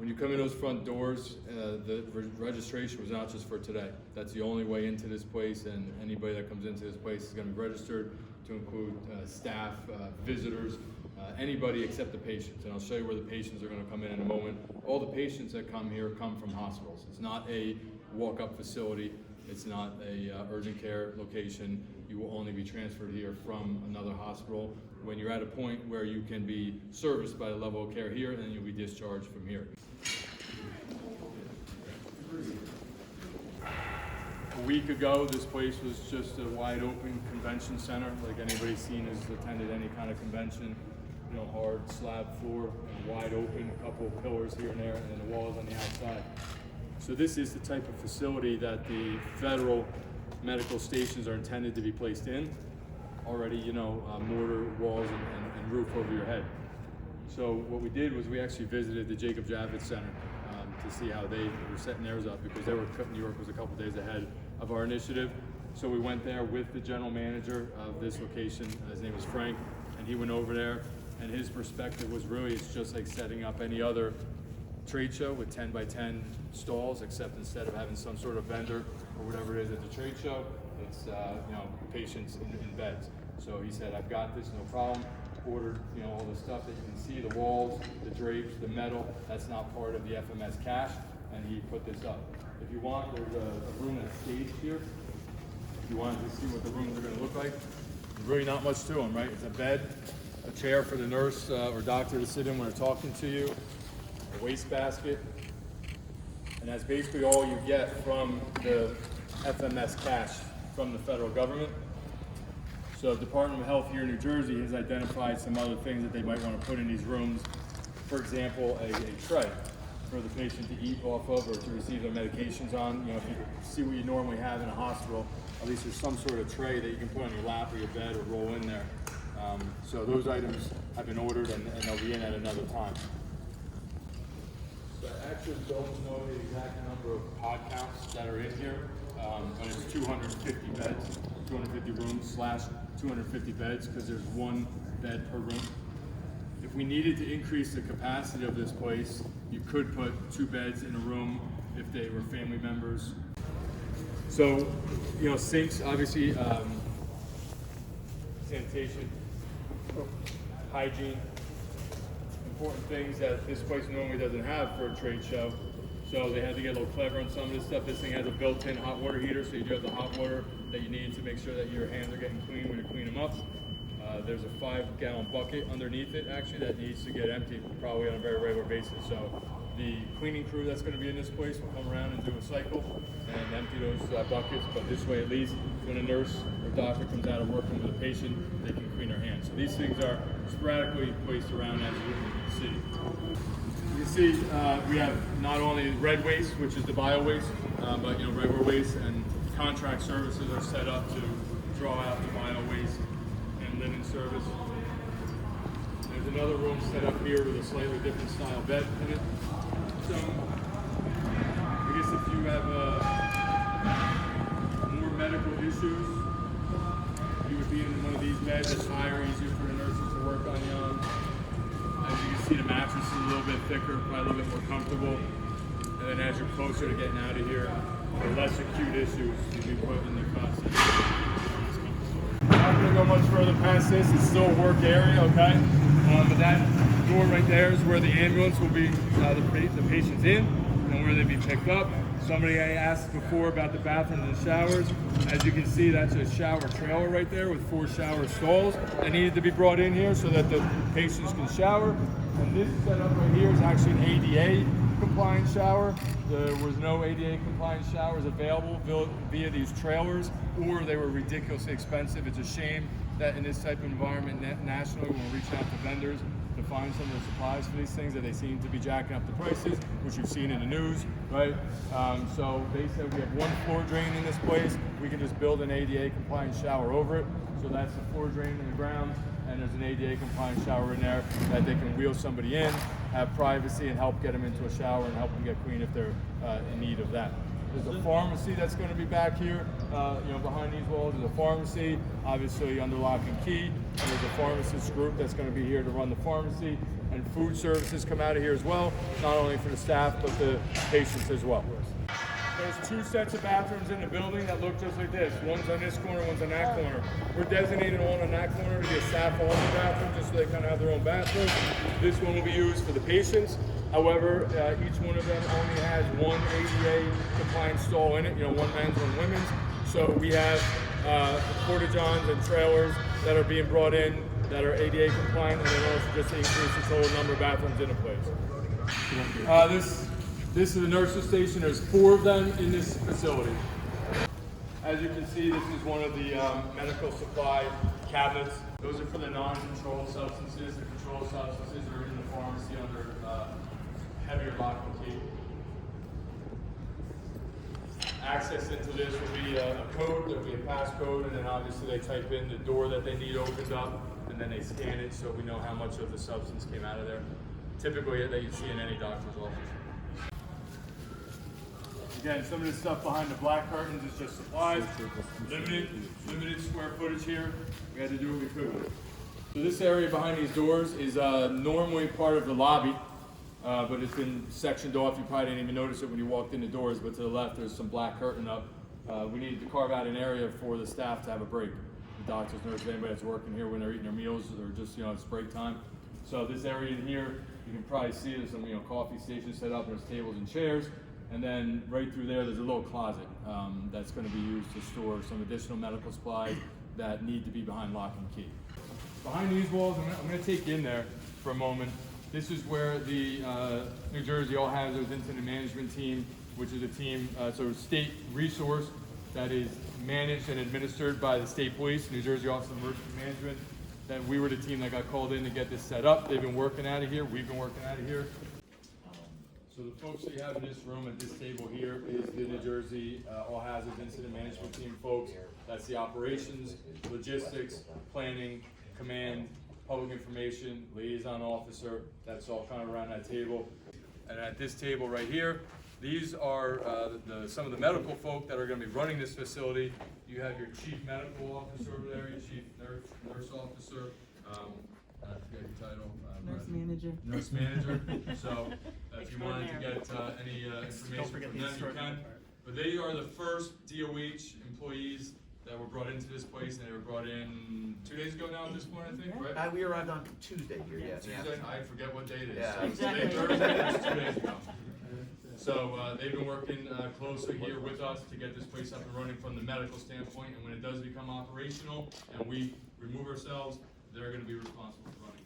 When you come in those front doors, the registration was not just for today. That's the only way into this place, and anybody that comes into this place is going to be registered to include staff, visitors, anybody except the patients. And I'll show you where the patients are going to come in a moment. All the patients that come here come from hospitals. It's not a walk-up facility. It's not a urgent care location. You will only be transferred here from another hospital. When you're at a point where you can be serviced by the level of care here, then you'll be discharged from here. A week ago, this place was just a wide open convention center, like anybody's seen has attended any kind of convention. You know, hard slab floor, wide open, a couple of pillars here and there, and the walls on the outside. So this is the type of facility that the federal medical stations are intended to be placed in. Already, you know, mortar walls and roof over your head. So what we did was we actually visited the Jacob Javits Center to see how they were setting theirs up, because New York was a couple days ahead of our initiative. So we went there with the general manager of this location. His name is Frank, and he went over there, and his perspective was really, it's just like setting up any other trade show with 10 by 10 stalls, except instead of having some sort of vendor or whatever it is at the trade show, it's you know, patients in beds. So he said, I've got this, no problem. Ordered, you know, all the stuff that you can see, the walls, the drapes, the metal, that's not part of the FMS cache, and he put this up. If you want, there's a room that's staged here. If you wanted to see what the rooms are going to look like, there's really not much to them, right? It's a bed, a chair for the nurse or doctor to sit in when they're talking to you, a wastebasket, and that's basically all you get from the FMS cache from the federal government. So the Department of Health here in New Jersey has identified some other things that they might want to put in these rooms. For example, a tray for the patient to eat off of or to receive their medications on. You know, if you see what you normally have in a hospital, at least there's some sort of tray that you can put on your lap or your bed or roll in there. So those items have been ordered, and they'll be in at another time. So I actually don't know the exact number of pod counts that are in here, but it's 250 beds, 250 rooms / 250 beds, because there's one bed per room. If we needed to increase the capacity of this place, you could put 2 beds in a room if they were family members. So, you know, sinks, obviously, sanitation, hygiene, important things that this place normally doesn't have for a trade show. So they had to get a little clever on some of this stuff. This thing has a built-in hot water heater, so you do have the hot water that you need to make sure that your hands are getting clean when you clean them up. There's a 5-gallon bucket underneath it, actually, that needs to get emptied probably on a very regular basis. So the cleaning crew that's going to be in this place will come around and do a cycle and empty those buckets. But this way, at least, when a nurse or doctor comes out of working with a patient, they can clean their hands. So these things are sporadically placed around, as you can see. You can see we have not only red waste, which is the bio waste, but you know, regular waste and contract services are set up to draw out the bio waste and linen service. There's another room set up here with a slightly different style bed in it. So I guess if you have more medical issues, you would be in one of these beds. It's higher, easier for the nurses to work on you on. As you can see, the mattress is a little bit thicker, probably a little bit more comfortable. And then as you're closer to getting out of here, for less acute issues, you'll be put in the cots. I'm not going to go much further past this. It's still a work area, okay? But that door right there is where the ambulance will be, the patient's in, and where they'll be picked up. Somebody asked before about the bathrooms and showers. As you can see, that's a shower trailer right there with 4 shower stalls that needed to be brought in here so that the patients can shower. And this setup right here is actually an ADA compliant shower. There was no ADA compliant showers available via these trailers, or they were ridiculously expensive. It's a shame that in this type of environment nationally, when we're reaching out to vendors to find some of the supplies for these things, that they seem to be jacking up the prices, which you've seen in the news, right? So they said we have 1 floor drain in this place. We can just build an ADA compliant shower over it. So that's the floor drain in the ground, and there's an ADA compliant shower in there that they can wheel somebody in, have privacy, and help get them into a shower and help them get clean if they're in need of that. There's a pharmacy that's going to be back here, you know, behind these walls. There's a pharmacy, obviously under lock and key. And there's a pharmacist group that's going to be here to run the pharmacy. and food services come out of here as well, not only for the staff, but the patients as well. There's 2 sets of bathrooms in the building that look just like this. One's on this corner, one's on that corner. We're designated one on that corner to be a staff-only bathroom, just so they kind of have their own bathroom. This one will be used for the patients. However, each one of them only has one ADA compliant stall in it, one men's, one women's. So we have porta-johns and trailers that are being brought in that are ADA compliant, and then also just to increase the total number of bathrooms in a place. This is the nurses station. There's 4 of them in this facility. As you can see, this is one of the medical supply cabinets. Those are for the non-controlled substances. The controlled substances are in the pharmacy under heavier lock and key. Access into this will be a code, there will be a passcode, and then obviously they type in the door that they need opened up, and then they scan it so we know how much of the substance came out of there. Typically that you see in any doctor's office. Again, some of the stuff behind the black curtains is just supplies. Limited square footage here. We had to do what we could. So this area behind these doors is normally part of the lobby. But it's been sectioned off. You probably didn't even notice it when you walked in the doors, but to the left there's some black curtain up. We needed to carve out an area for the staff to have a break. The doctors, nurses, anybody that's working here when they're eating their meals or just, it's break time. So this area in here, you can probably see there's some, coffee stations set up, there's tables and chairs. And then right through there, there's a little closet that's going to be used to store some additional medical supplies that need to be behind lock and key. Behind these walls, I'm going to take you in there for a moment. This is where the New Jersey All Hazards Incident Management Team, which is a team, so a state resource that is managed and administered by the state police, New Jersey Office of Emergency Management. That we were the team that got called in to get this set up. They've been working out of here. We've been working out of here. So the folks that you have in this room at this table here is the New Jersey All Hazards Incident Management Team folks. That's the operations, logistics, planning, command, public information, liaison officer. That's all kind of around that table. And at this table right here, these are some of the medical folk that are going to be running this facility. You have your chief medical officer over there, your chief nurse officer. I forget your title. Nurse manager. Nurse manager. So if you wanted to get any information from them, you can. But they are the first DOH employees that were brought into this place, and they were brought in 2 days ago now at this point, I think, right? We arrived on Tuesday here, yes. Tuesday? I forget what day it is. Yeah. So Exactly. today, Thursday, that's 2 days ago. So they've been working closely here with us to get this place up and running from the medical standpoint, and when it does become operational and we remove ourselves, they're going to be responsible for running.